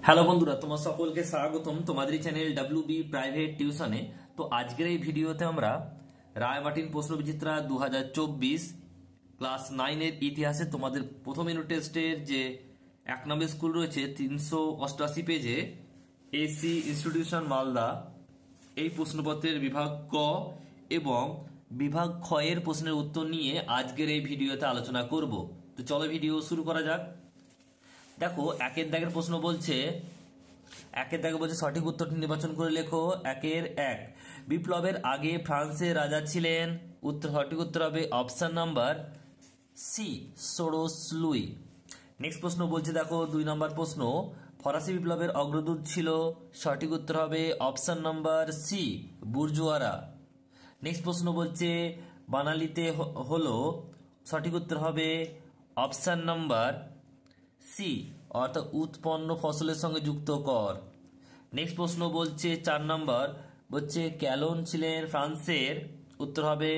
Hello বন্ধুরা, তোমার সকলকে স্বাগতম তোমাদের চ্যানেল ডব্লিউবি প্রাইভেট টিউশনে। তো আজকের এই ভিডিওতে আমরা রায় মার্টিন প্রশ্নবিচিত্রা 2024 ক্লাস 9-এর ইতিহাসে তোমাদের প্রথম ইউনিট টেস্টের যে 1 নম্বর স্কুল রয়েছে 388 পেজে এসি ইনস্টিটিউশন মালদা, এই প্রশ্নপত্রের বিভাগ ক এবং বিভাগ খ এর প্রশ্নের উত্তর নিয়ে আজকের এই ভিডিওতে আলোচনা করব। তো চলো ভিডিও শুরু করা যাক। দেখো, একের দাগের প্রশ্ন বলছে, সঠিক উত্তরটি নির্বাচন করে লেখো। 1 বিপ্লবের আগে ফ্রান্সের রাজা ছিলেন। সঠিক উত্তর হবে অপশন নাম্বার সি, সোরস লুই। নেক্সট প্রশ্ন বলছে, দেখো 2 নম্বর প্রশ্ন, ফরাসি বিপ্লবের অগ্রদূত ছিল। সঠিক উত্তর হবে অপশন নাম্বার সি, বুর্জোয়ারা। নেক্সট প্রশ্ন বলছে, বানালিতে হলো। সঠিক উত্তর হবে অপশন নাম্বার সি, অর্থাৎ উৎপন্ন ফসলের সঙ্গে যুক্ত কর। নেক্সট প্রশ্ন বলছে 4 নম্বর, বলছে ক্যালন ছিলেন ফ্রান্সের। উত্তর হবে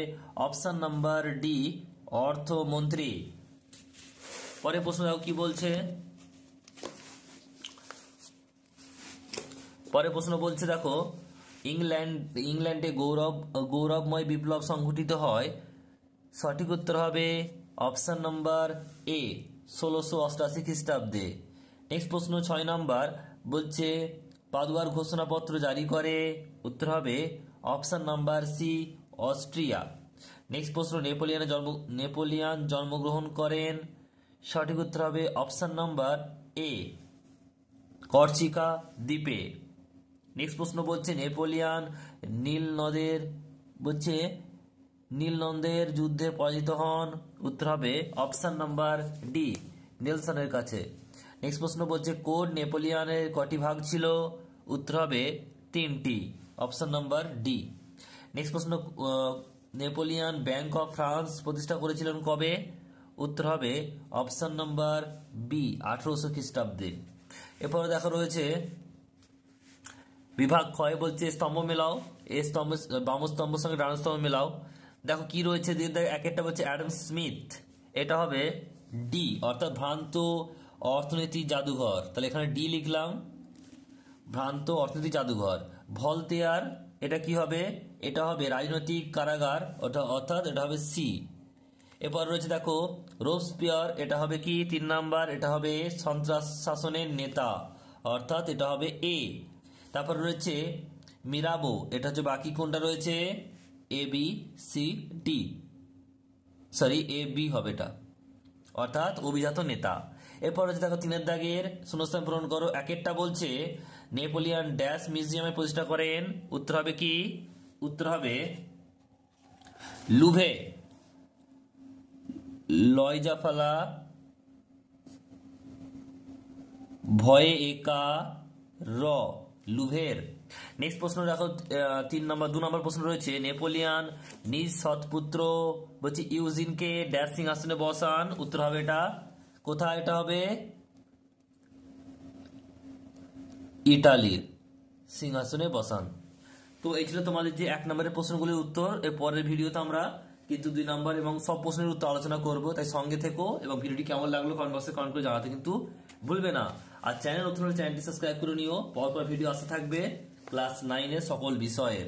অপশন নাম্বার ডি, অর্থমন্ত্রী। পরে প্রশ্ন দেখো কি বলছে। পরে প্রশ্ন বলছে, দেখো ইংল্যান্ডে গৌরবময় বিপ্লব সংঘটিত হয়। সঠিক উত্তর হবে অপশন নাম্বার এ, 1688 খ্রিস্টাব্দে। নেক্সট প্রশ্ন 6 নম্বর, বলছে পাদুয়ার ঘোষণাপত্র জারি করে। উত্তর হবে option number C, Austria. Next প্রশ্ন, নেপোলিয়ান জন্মগ্রহণ করেন। সঠিক উত্তর হবে অপশন নাম্বার এ, কর্সিকা দ্বীপে। নেক্সট প্রশ্ন বলছে নেপোলিয়ান নীল নদের যুদ্ধে পরাজিত হন। উত্তর হবে অপশন নাম্বার ডি, নেলসনের কাছে। নেক্সট প্রশ্ন বলছে কোড নেপোলিয়ানের কটি ভাগ ছিল। উত্তর হবে 3টি, অপশন নাম্বার ডি। নেক্সট প্রশ্ন, নেপোলিয়ান ব্যাংক অফ ফ্রান্স প্রতিষ্ঠা করেছিলেন কবে। উত্তর হবে অপশন নাম্বার বি, 1800 খ্রিস্টাব্দে। এরপরে দেখা রয়েছে বিভাগ ক্ষয়, বলছে স্তম্ভ মেলাও। এই বাম স্তম্ভের সঙ্গে ডান স্তম্ভ মেলাও। দেখো কি রয়েছে, একটা বলছে অ্যাডাম স্মিথ, এটা হবে ডি, অর্থাৎ ভ্রান্ত অর্থনীতি জাদুঘর। তাহলে এখানে ডি লিখলাম, ভ্রান্ত অর্থনীতি জাদুঘর। ভলতেয়ার, এটা কি হবে, এটা হবে রাজনৈতিক কারাগার, অর্থাৎ এটা হবে সি। এরপর রয়েছে দেখো রোবসপিয়ার, এটা হবে কি 3 নাম্বার, এটা হবে সন্ত্রাস শাসনের নেতা, অর্থাৎ এটা হবে এ। তারপর রয়েছে মিরাবো, এটা হচ্ছে বাকি কোনটা রয়েছে, A B C D, sorry A B হবে এটা, অর্থাৎ অভিজাত নেতা। এরপর হচ্ছে দেখো 3 দাগের শূন্যস্থান পূরণ করো। একটা বলছে নেপোলিয়ান ড্যাশ মিউজিয়ামে প্রতিষ্ঠা করেন। উত্তর হবে কি, উত্তর হবে লুভে, লয়জাফালা, ভয়ে একা র, লুভের। নেক্সট প্রশ্ন দেখো 2 নম্বর প্রশ্ন রয়েছে নেপোলিয়ান নিজ সৎপুত্র বলছে ইউজিনকে ড্যাশ সিংহাসনে বসান। উত্তর হবে এটা কোথায়, এটা হবে ইটালির সিংহাসনে বসান। তো এই ছিল তোমাদের যে 1 নম্বরের প্রশ্নগুলির উত্তর। এর পরের ভিডিওতে আমরা কিন্তু 2 নম্বর এবং সব প্রশ্নের উত্তর আলোচনা করব, তাই সঙ্গে থেকো এবং ভিডিওটি কেমন লাগলো কমেন্ট বক্সে কমেন্ট করে জানাতে কিন্তু ভুলবে না। আর চ্যানেল নতুন হলে চ্যানেলটি সাবস্ক্রাইব করে নিও, পরপর ভিডিও আসতে থাকবে ক্লাস 9 এর সকল বিষয়ের।